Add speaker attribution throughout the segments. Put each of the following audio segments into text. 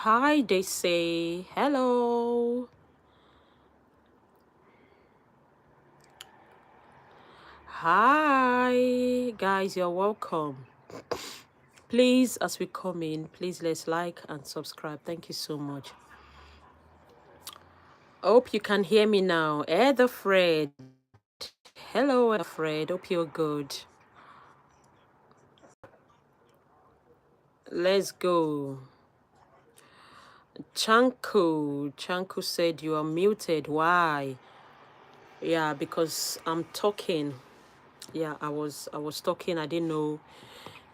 Speaker 1: Hi, they say hello. Hi, guys, you're welcome. Please, as we come in, please let's like and subscribe. Thank you so much. Hope you can hear me now. Heather Fred. Hello, Heather Fred. Hope you're good. Let's go. Chanku said you are muted. Why? Yeah, because I'm talking. Yeah, I was talking. I didn't know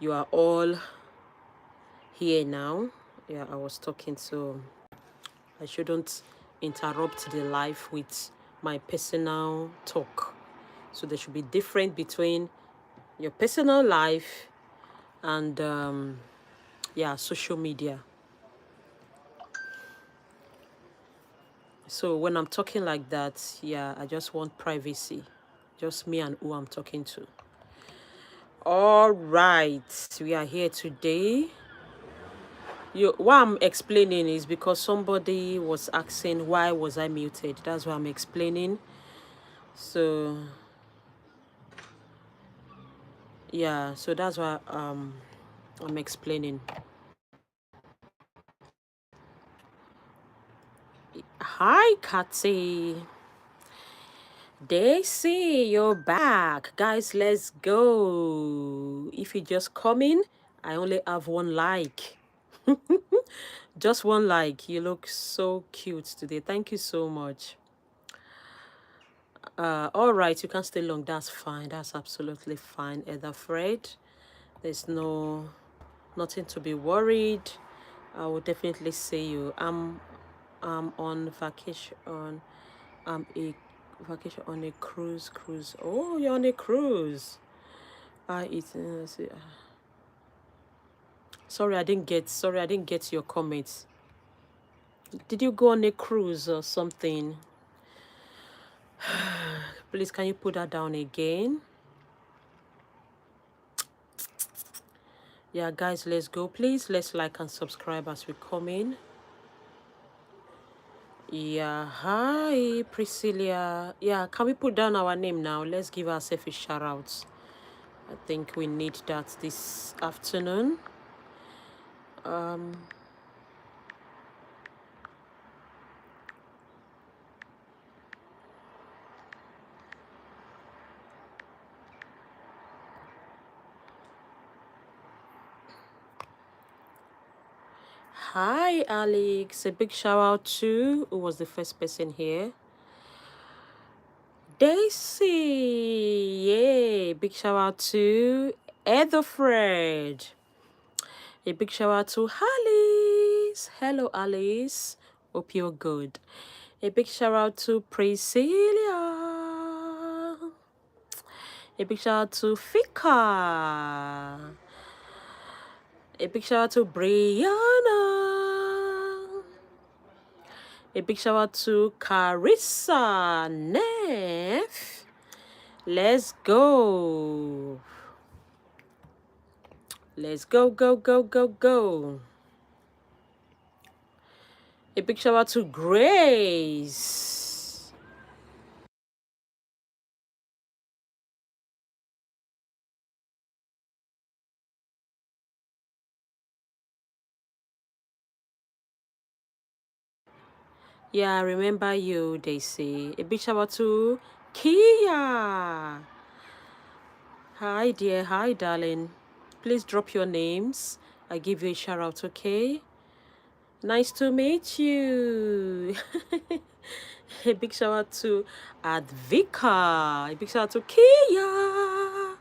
Speaker 1: you are all here now. Yeah, I was talking, so I shouldn't interrupt the live with my personal talk. So there should be difference between your personal life and yeah, social media. So when I'm talking like that, yeah, I just want privacy. Just me and who I'm talking to. All right, we are here today. What I'm explaining is because somebody was asking why was I muted. That's what I'm explaining. So yeah, so that's why I'm explaining. Hi, Kathy. Daisy, you're back. Guys, let's go. If you just come in, I only have one like. Just one like. You look so cute today. Thank you so much. All right, you can stay long. That's fine. That's absolutely fine. Either Fred, there's nothing to be worried. I will definitely see you. I'm on vacation. I'm a vacation on a cruise. Oh, you're on a cruise. Sorry, I didn't get your comments. Did you go on a cruise or something? Please, can you put that down again? Yeah, guys, let's go. Please, let's like and subscribe as we come in. Yeah, hi, Priscilla. Yeah, can we put down our name now? Let's give ourselves a shout out. I think we need that this afternoon. Hi, Alex. A big shout out to who was the first person here. Daisy. Yay. Big shout out to Ethelfred. A big shout out to Alice. Hello, Alice. Hope you're good. A big shout out to Priscilla. A big shout out to Fika. A big shout out to Brianna. A big shout out to Carissa Neff. Let's go. Let's go, go, go, go, go. A big shout out to Grace. Yeah, I remember you, they say. A big shout out to Kia. Hi, dear. Hi, darling. Please drop your names. I give you a shout out, okay? Nice to meet you. A big shout out to Advika. A big shout out to Kia.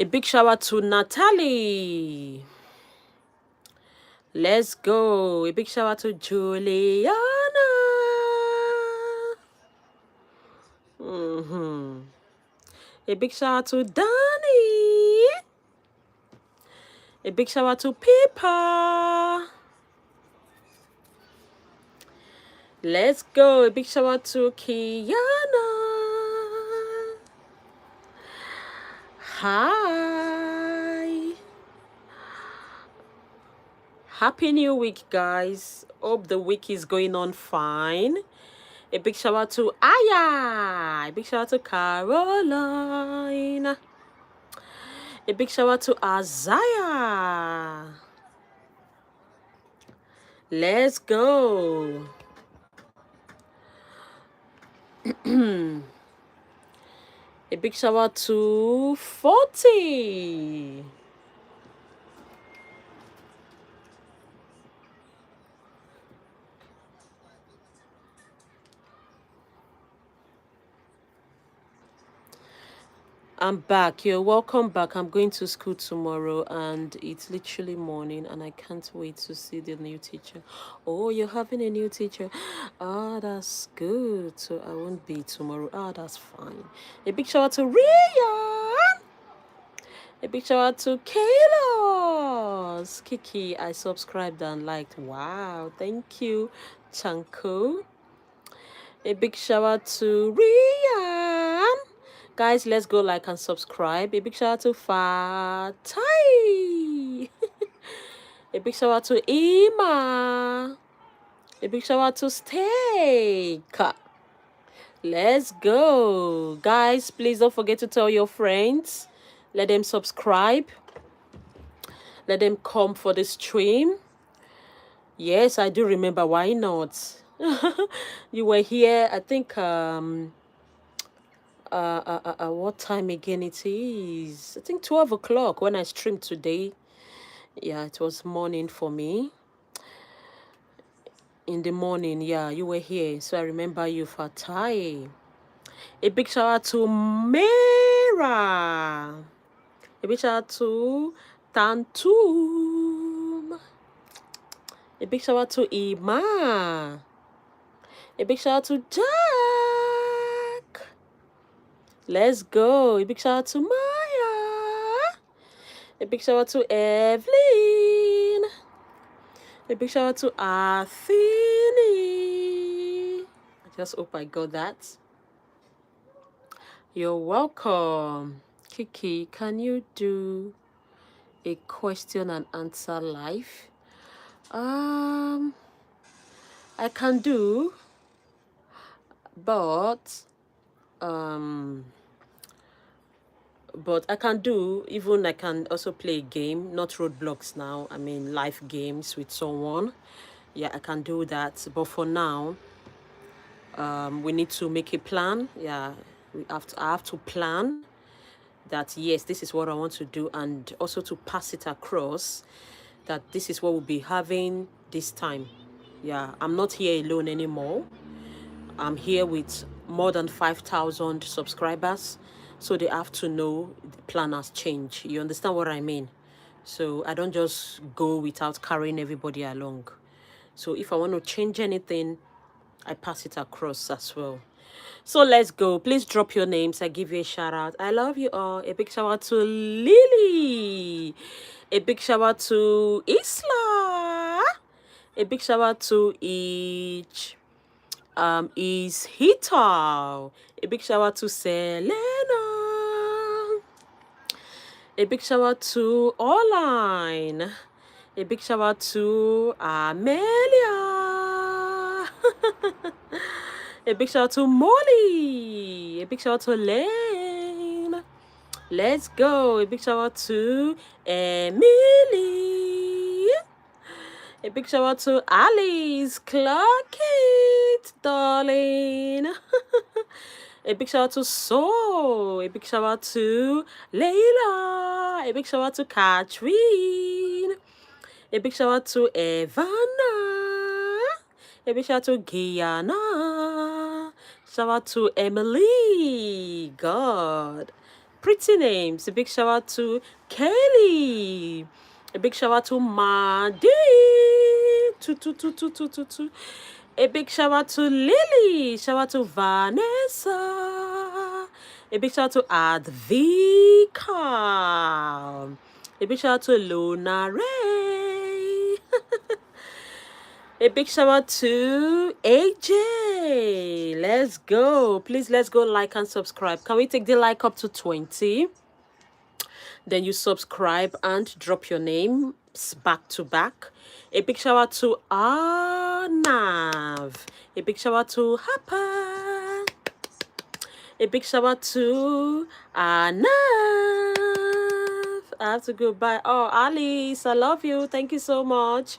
Speaker 1: A big shower to Natalie. Let's go. A big shower to Juliana. A big shower to Danny. A big shower to Pippa. Let's go. A big shower to Kiana. Hi. Happy New Week, guys. Hope the week is going on fine. A big shout out to Aya. A big shout out to Caroline. A big shout out to Isaiah. Let's go. A big shout out to 40. I'm back. You're welcome back. I'm going to school tomorrow and it's literally morning and I can't wait to see the new teacher. Oh, you're having a new teacher. Ah, that's good. So I won't be tomorrow. Ah, that's fine. A big shout out to Rian. A big shout out to Kalos. Kiki, I subscribed and liked. Wow, thank you, Chanko. A big shout out to Rian. Guys, let's go like and subscribe. A big shout out to Fatai. A big shout out to Ima. A big shout out to Steak. Let's go. Guys, please don't forget to tell your friends. Let them subscribe. Let them come for the stream. Yes, I do remember. Why not? You were here, I think, what time again it is? I think 12 o'clock when I streamed today. Yeah, it was morning for me. In the morning, yeah, you were here. So I remember you, Fatai. A big shout out to Mera. A big shout out to Tantum. A big shout out to Ima. A big shout out to Jack. Let's go. A big shout out to Maya. A big shout out to Evelyn. A big shout out to Athene. I just hope I got that. You're welcome. Kiki, can you do a question and answer live? I can do, but I can do, even I can also play a game, not roadblocks now. I mean, live games with someone. Yeah, I can do that. But for now, we need to make a plan. Yeah, I have to plan that, yes, this is what I want to do, and also to pass it across that this is what we'll be having this time. Yeah, I'm not here alone anymore. I'm here with more than 5,000 subscribers. So they have to know the plan has changed. You understand what I mean? So I don't just go without carrying everybody along. So if I want to change anything, I pass it across as well. So let's go. Please drop your names. I give you a shout out. I love you all. A big shout out to Lily. A big shout out to Isla. A big shout out to each is Hito. A big shout out to Selena. A big shout out to Online. A big shout out to Amelia. A big shout out to Molly. A big shout out to Lane. Let's go. A big shout out to Emily. A big shout out to Alice. Clock it, darling. A big shout out to Soul. A big shout out to Layla. A big shout out to Catherine. A big shout out to Evana. A big shout out to Guyana. Shout out to Emily. God. pretty names. A big shout out to Kelly. A big shout out to Madi. Tu. A big shout out to Lily. Shout out to Vanessa. A big shout out to Advika. A big shout out to Luna Ray. A big shout out to AJ. Let's go. Please, let's go like and subscribe. Can we take the like up to 20? Then you subscribe and drop your names back to back. A big shout out to Arnav. A big shout out to Hapa. A big shout out to Arnav. I have to go bye. Oh, Alice, I love you. Thank you so much.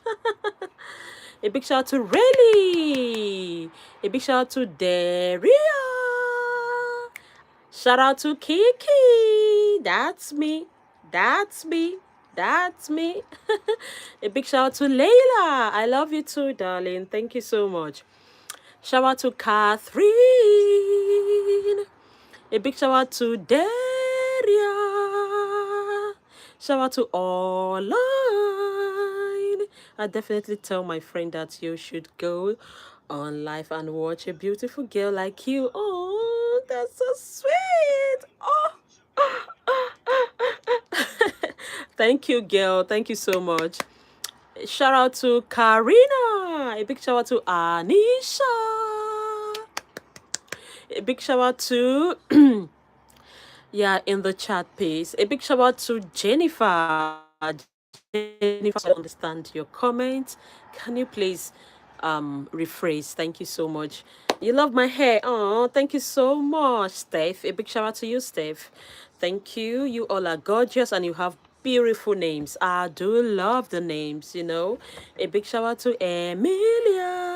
Speaker 1: A big shout out to Rayleigh. A big shout out to Daria. Shout out to Kiki. That's me. That's me. That's me. A big shout out to Layla. I love you too, darling. Thank you so much. Shout out to Catherine. A big shout out to Daria. Shout out to Online. I definitely tell my friend that you should go on live and watch a beautiful girl like you. Oh, that's so sweet. Oh. Thank you, girl. Thank you so much. Shout out to Karina. A big shout out to Anisha. A big shout out to yeah, in the chat piece. A big shout out to Jennifer. Jennifer, I understand your comment. Can you please rephrase? Thank you so much. You love my hair. Oh, thank you so much, Steph. A big shout out to you, Steph. Thank you. You all are gorgeous and you have beautiful names. I do love the names, you know. A big shout out to Emilia.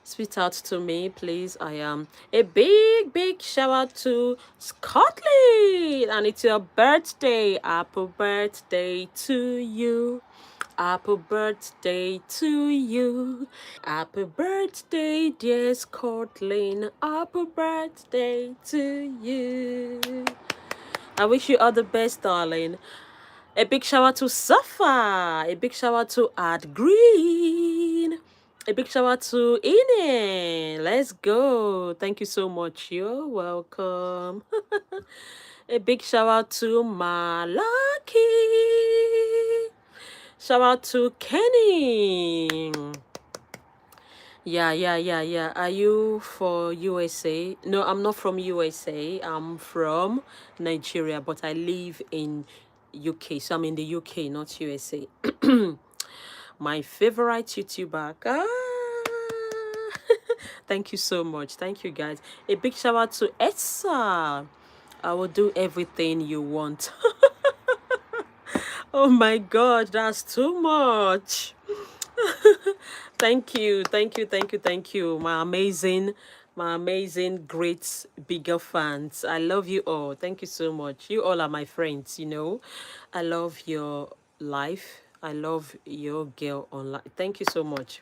Speaker 1: Sweetheart to me, please. I am a big shout out to Scotland, and it's your birthday. Happy birthday to you. Happy birthday to you. Happy birthday, dear Scotland. Happy birthday to you. I wish you all the best, darling. A big shout out to Safa. A big shout out to Art Green. A big shout out to Ine. Let's go. Thank you so much. You're welcome. A big shout out to Malaki. Shout out to Kenny. Yeah. Are you for USA? No, I'm not from USA. I'm from Nigeria, but I live in UK. So I'm in the UK, not USA. My favorite YouTuber. Thank you so much. Thank you, guys. A big shout out to Etsa. I will do everything you want. Oh my God, that's too much. Thank you. My amazing, great, bigger fans. I love you all. Thank you so much. You all are my friends, you know. I love your life. I love your girl online. Thank you so much.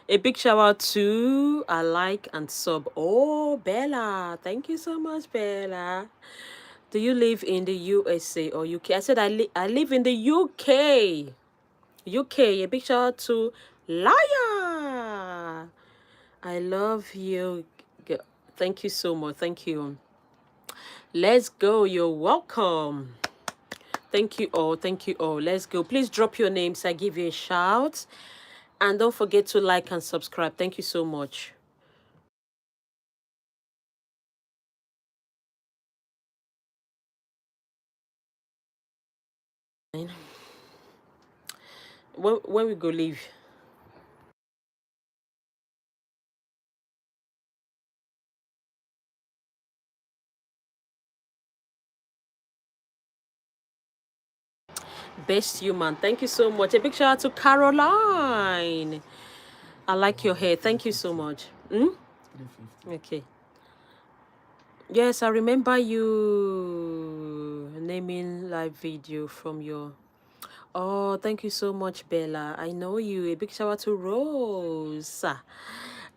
Speaker 1: A big shout out to I like and sub. Oh, Bella. Thank you so much, Bella. Do you live in the USA or UK? I said I live in the UK. UK. A big shout out to Liar. I love you. Thank you so much. Thank you. Let's go. You're welcome. Thank you all. Thank you all. Let's go. Please drop your names. I give you a shout. And don't forget to like and subscribe. Thank you so much. When we go live. Best human. Thank you so much. A big shout out to Caroline. I like your hair. Thank you so much. Okay. Yes, I remember you naming live video from your. Oh, thank you so much, Bella. I know you. A big shout out to Rose.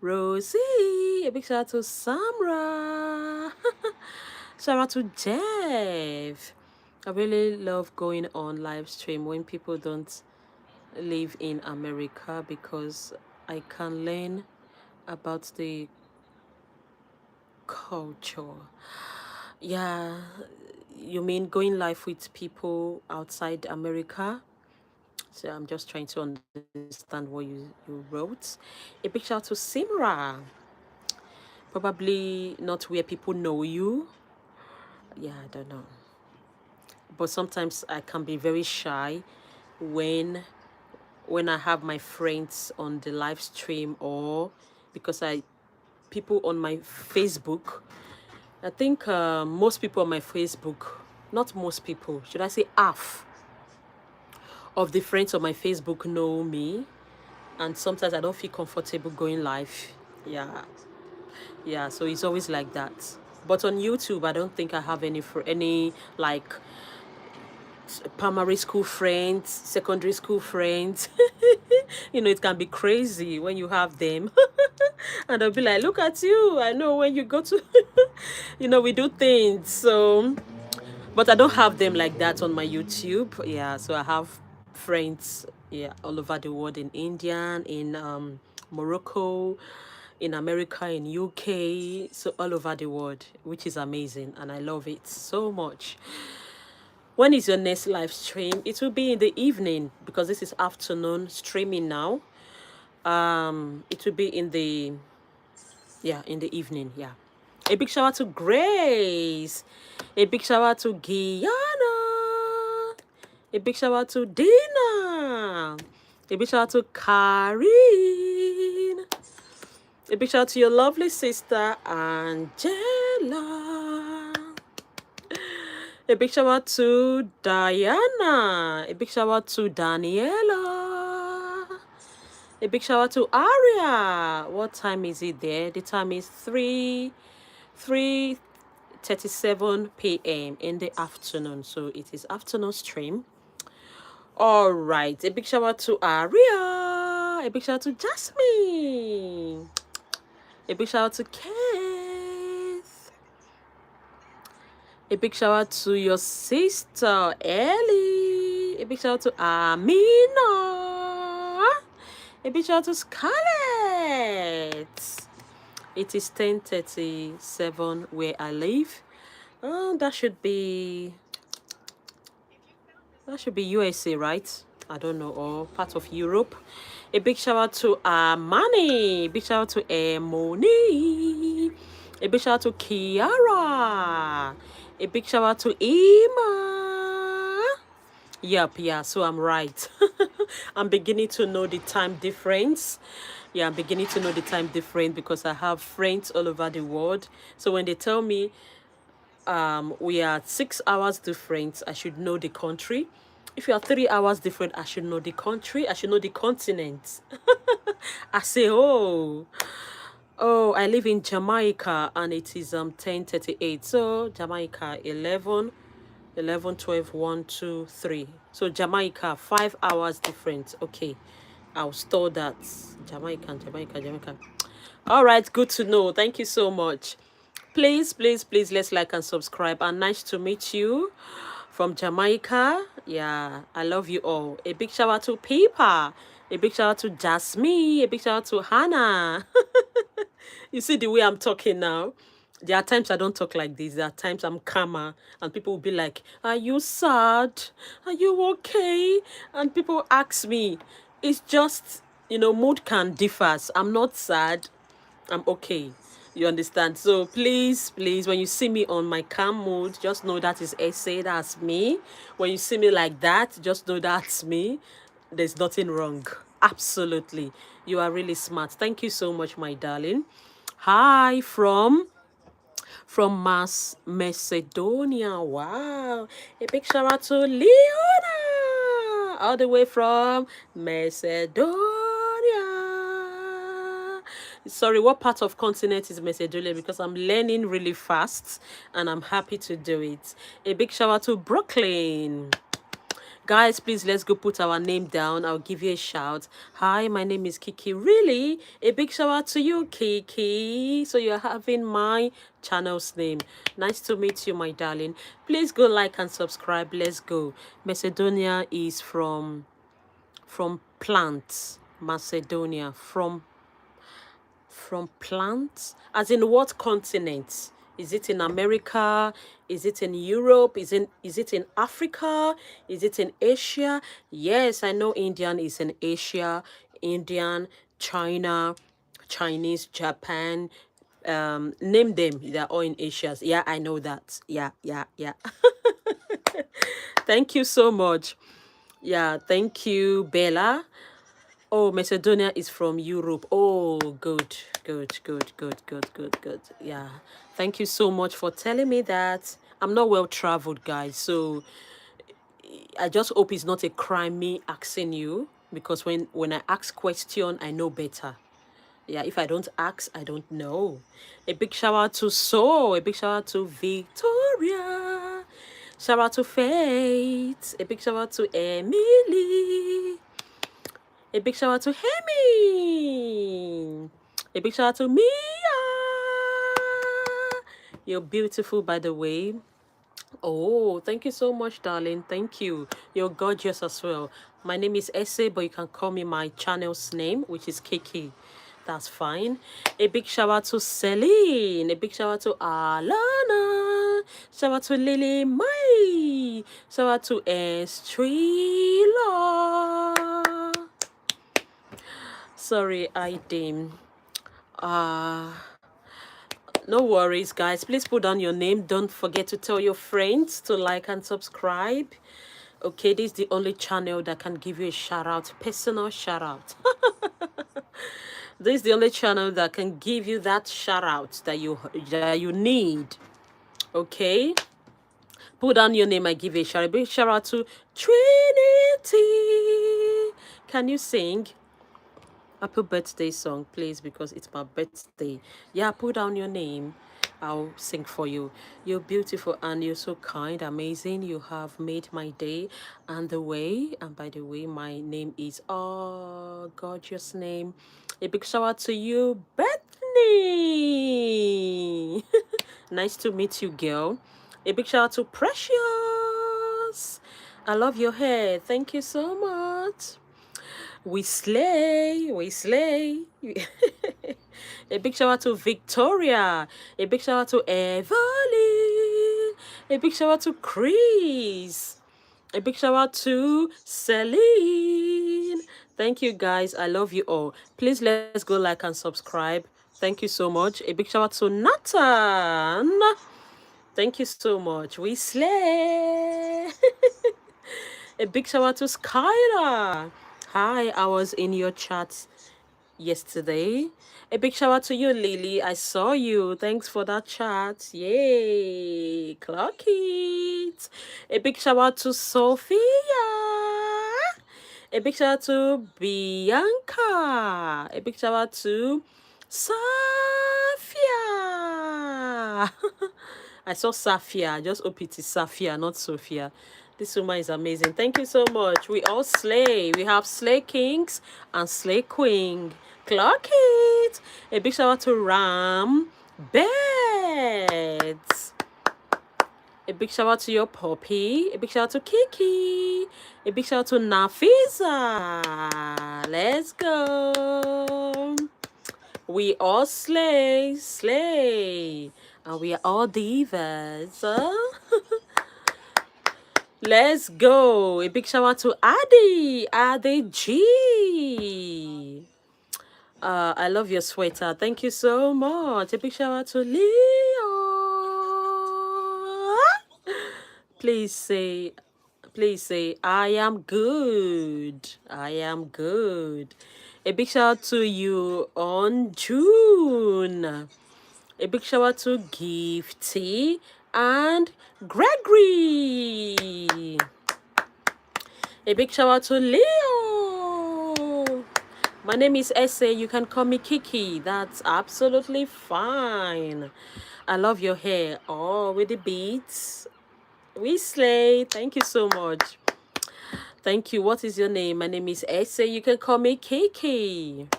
Speaker 1: Rosie. A big shout out to Samra. Shout out to Jeff. I really love going on live stream when people don't live in America because I can learn about the culture. Yeah, you mean going live with people outside America? So I'm just trying to understand what you wrote. A big shout out to Simra. Probably not where people know you. Yeah, I don't know. But sometimes I can be very shy when I have my friends on the live stream, or because people on my Facebook. I think most people on my Facebook, not most people, should I say half of the friends on my Facebook know me, and sometimes I don't feel comfortable going live. Yeah, yeah. So it's always like that. But on YouTube, I don't think I have any like primary school friends, secondary school friends. You know, it can be crazy when you have them. And they'll be like, look at you. I know when you go to, you know, we do things. So, but I don't have them like that on my YouTube. Yeah, so I have friends, yeah, all over the world, in India, in Morocco, in America, in UK, so all over the world, which is amazing, and I love it so much. When is your next live stream? It will be in the evening because this is afternoon streaming now. It will be in the, yeah, in the evening. Yeah. A big shout out to Grace. A big shout out to Guyana. A big shout out to Dina. A big shout out to Karine. A big shout out to your lovely sister Angela. A big shout out to Diana. A big shout out to Daniela. A big shout out to Aria. What time is it there? The time is 3:37 p.m. in the afternoon. So it is afternoon stream. All right. A big shout out to Aria. A big shout out to Jasmine. A big shout out to Keith. A big shout out to your sister Ellie. A big shout out to Amina. A big shout out to Scarlett. It is 10:37 where I live. That should be USA, right? I don't know, or part of Europe. A big shout out to Armani. A big shout out to Emoni. A big shout out to Kiara. A big shout out to Ima. Yep, yeah, so I'm right. I'm beginning to know the time difference. Yeah, I'm beginning to know the time difference because I have friends all over the world. So when they tell me we are 6 hours different, I should know the country. If you are 3 hours different, I should know the country. I should know the continent. I say, oh, I live in Jamaica and it is 10:38. So Jamaica 11, 12, 1, 2, 3. So Jamaica 5 hours different. Okay, I'll store that. Jamaica. All right, good to know. Thank you so much. Please, let's like and subscribe. And nice to meet you from Jamaica. Yeah, I love you all. A big shout out to Pepa. A big shout out to Jasmine. A big shout out to Hannah. You see the way I'm talking now? There are times I don't talk like this. There are times I'm calmer and people will be like, are you sad? Are you okay? And people ask me. It's just, you know, mood can differ. I'm not sad. I'm okay. You understand? So please, when you see me on my calm mood, just know that is essay, that's me. When you see me like that, just know that's me. There's nothing wrong. Absolutely. You are really smart. Thank you so much, my darling. Hi from Macedonia. Wow. A big shout out to Leona. All the way from Macedonia. Sorry, what part of continent is Macedonia? Because I'm learning really fast and I'm happy to do it. A big shout out to Brooklyn. Guys, please let's go put our name down. I'll give you a shout. Hi, my name is Kiki. Really? A big shout out to you, Kiki. So you're having my channel's name. Nice to meet you, my darling. Please go like and subscribe. Let's go. Macedonia is from plants. Macedonia from plants? As in what continent? Is it in America? Is it in Europe? Is it in Africa? Is it in Asia? Yes, I know Indian is in Asia. Indian, China, Chinese, Japan. Name them. They're all in Asia. Yeah, I know that. Yeah, yeah, yeah. Thank you so much. Yeah, thank you, Bella. Oh, Macedonia is from Europe. Oh, good, good, good, good, good, good, good. Yeah. Thank you so much for telling me that. I'm not well traveled, guys. So I just hope it's not a crime me asking you, because when I ask question, I know better. Yeah, if I don't ask, I don't know. A big shout out to So, a big shout out to Victoria, shout out to Faith, a big shout out to Emily, a big shout out to Hemi, a big shout out to Mia. You're beautiful, by the way. Oh, thank you so much, darling. Thank you. You're gorgeous as well. My name is Ese, but you can call me my channel's name, which is Kiki. That's fine. A big shout out to Celine. A big shout out to Alana. Shout out to Lily Mai. Shout out to Estrella. Sorry, I dim. No worries, guys. Please put down your name. Don't forget to tell your friends to like and subscribe. Okay, this is the only channel that can give you a shout out, personal shout out. This is the only channel that can give you that shout out that you need. Okay, put down your name. I give you a shout out. Big shout out to Trinity. Can you sing? Happy birthday song, please, because it's my birthday. Yeah, put down your name. I'll sing for you. You're beautiful and you're so kind, amazing. You have made my day and the way. And by the way, my name is gorgeous name. A big shout out to you, Bethany. Nice to meet you, girl. A big shout out to Precious. I love your hair. Thank you so much. We slay, we slay. A big shout out to Victoria. A big shout out to Evelyn. A big shout out to Chris. A big shout out to Celine. Thank you, guys. I love you all. Please let's go like and subscribe. Thank you so much. A big shout out to Nathan. Thank you so much. We slay. A big shout out to Skylar. Hi, I was in your chat yesterday. A big shout out to you, Lily. I saw you. Thanks for that chat. Yay. Clock it. A big shout out to Sophia. A big shout out to Bianca. A big shout out to Safia. I saw Safia. I just hope it is Safia, not Sophia. This woman is amazing. Thank you so much. We all slay. We have slay kings and slay queen. Clock it. A big shout out to Ram Beds. A big shout out to your puppy. A big shout out to Kiki. A big shout out to Nafisa. Let's go. We all slay, slay. And we are all divas. Let's go. A big shout out to Adi G. I love your sweater. Thank you so much. A big shout out to Leo. Please say, I am good. I am good. A big shout out to you on June. A big shout out to Gifty and Gregory. A big shout out to Leo. My name is Ese. You can call me Kiki. That's absolutely fine. I love your hair. Oh, with the beads. We slay. Thank you so much. Thank you. What is your name? My name is Ese. You can call me Kiki.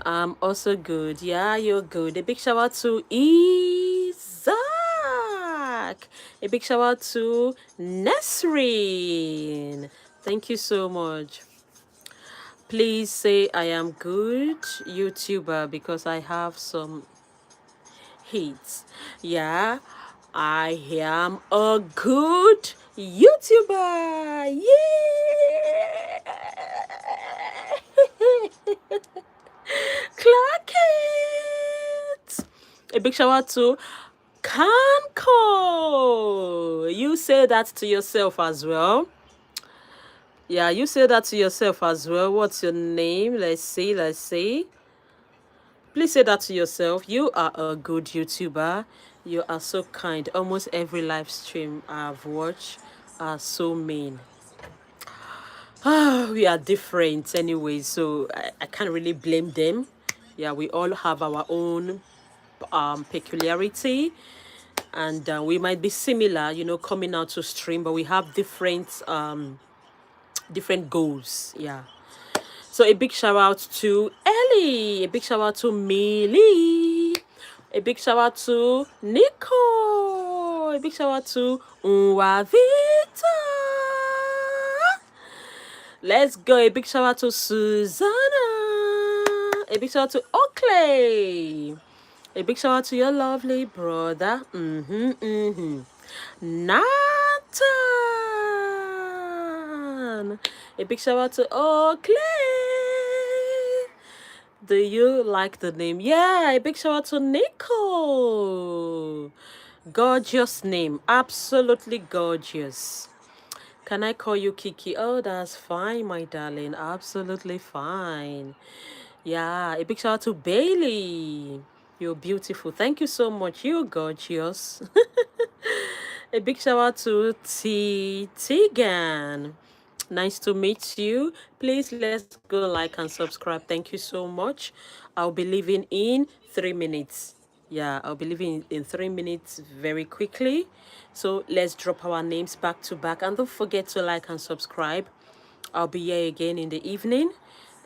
Speaker 1: I'm also good. Yeah, you're good. A big shout out to Isaac. A big shout out to Nesreen. Thank you so much. Please say I am good YouTuber because I have some hits. Yeah, I am a good YouTuber. Yeah. Clark it. A big shout out to Kanko. You say that to yourself as well. Yeah, you say that to yourself as well. What's your name? Let's see. Let's see. Please say that to yourself. You are a good YouTuber. You are so kind. Almost every live stream I've watched are so mean. We are different anyway, so I can't really blame them. Yeah, we all have our own peculiarity, and we might be similar, you know, coming out to stream, but we have different goals. Yeah. So a big shout out to Ellie, a big shout out to Millie, a big shout out to Nico, a big shout out to Unwavita. Let's go. A big shout out to Susanna. A big shout out to Oakley. A big shout out to your lovely brother. Nathan. A big shout out to Oakley. Do you like the name? Yeah, a big shout out to Nico. Gorgeous name. Absolutely gorgeous. Can I call you Kiki? Oh, that's fine, my darling. Absolutely fine. Yeah, a big shout out to Bailey. You're beautiful. Thank you so much. You're gorgeous. A big shout out to Tigan. Nice to meet you. Please let's go like and subscribe. Thank you so much. I'll be leaving in 3 minutes. Yeah, I'll be leaving in 3 minutes very quickly. So let's drop our names back to back. And don't forget to like and subscribe. I'll be here again in the evening.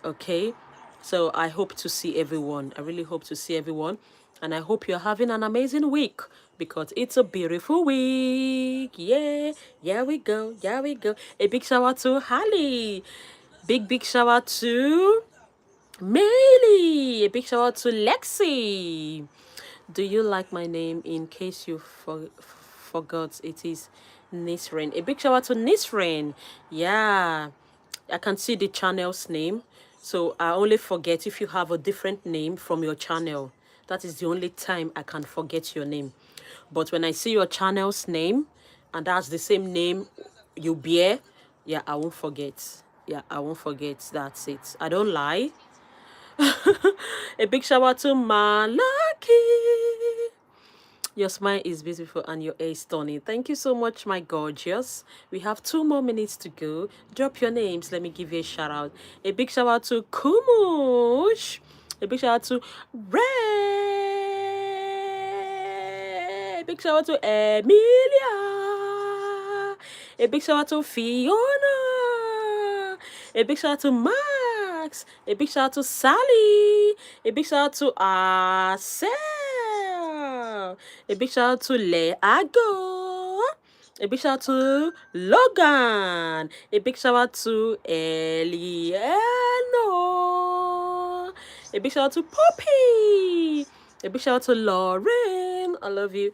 Speaker 1: Okay. So I hope to see everyone. I really hope to see everyone. And I hope you're having an amazing week because it's a beautiful week. Yeah. Yeah, we go. Yeah, we go. A big shout out to Holly. Big shout out to Meili. A big shout out to Lexi. Do you like my name? In case you forgot, it is Nisren. A big shout out to Nisren. Yeah, I can see the channel's name. So I only forget if you have a different name from your channel. That is the only time I can forget your name. But when I see your channel's name, and that's the same name you bear, yeah, I won't forget. Yeah, I won't forget. That's it. I don't lie. A big shout out to Malaki. Your smile is beautiful and your hair is stunning. Thank you so much, my gorgeous. We have 2 more minutes to go. Drop your names. Let me give you a shout out. A big shout out to Kumush. A big shout out to Ray. A big shout out to Emilia. A big shout out to Fiona. A big shout out to Max. A big shout out to Sally. A big shout out to Arcel. A big shout out to Leago. A big shout out to Logan. A big shout out to Eliano. A big shout out to Poppy. A big shout out to Lauren. I love you.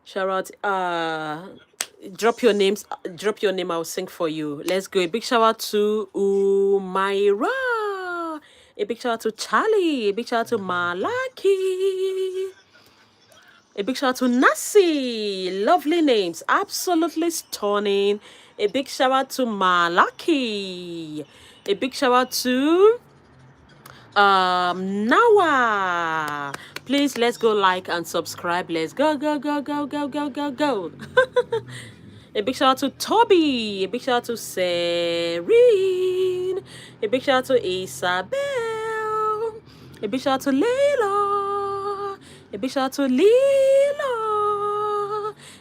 Speaker 1: Shout out. Drop your names. Drop your name. I'll sing for you. Let's go. A big shout out to Umaira. A big shout out to Charlie. A big shout out to Malaki. A big shout out to Nasi. Lovely names. Absolutely stunning. A big shout out to Malaki. A big shout out to Nawa. Please let's go like and subscribe. Let's go. A big shout out to Toby. A big shout out to Serene. A big shout out to Isabel. A big shout out to Layla. A big shout out to Lila.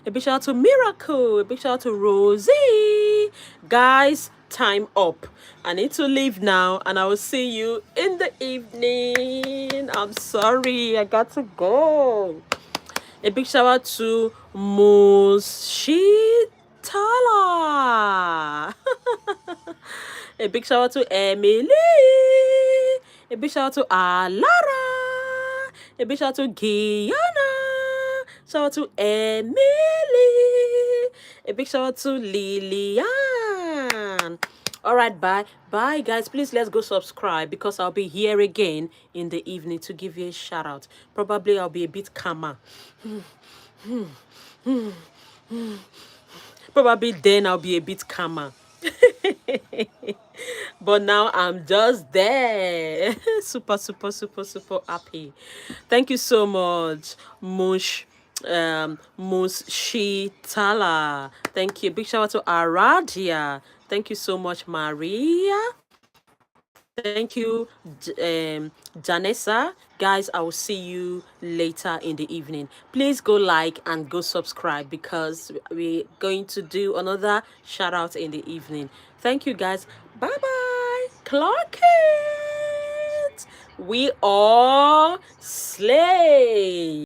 Speaker 1: A big shout out to Miracle. A big shout out to Rosie. Guys, time up. I need to leave now, and I will see you in the evening. I'm sorry, I got to go. A big shout out to Mushitala. A big shout out to Emily. A big shout out to Alara. A big shout out to Guyana. Shout out to Emily. A big shout out to Lillian. All right, bye. Bye, guys. Please let's go subscribe because I'll be here again in the evening to give you a shout out. Probably I'll be a bit calmer. Probably then I'll be a bit calmer. But now I'm just there. Super, super, super, super happy. Thank you so much, Mushitala. Thank you. Big shout out to Aradia. Thank you so much, Maria. Thank you, Janessa. Guys, I will see you later in the evening. Please go like and go subscribe because we're going to do another shout out in the evening. Thank you, guys. Bye bye. Clock it. We all slay.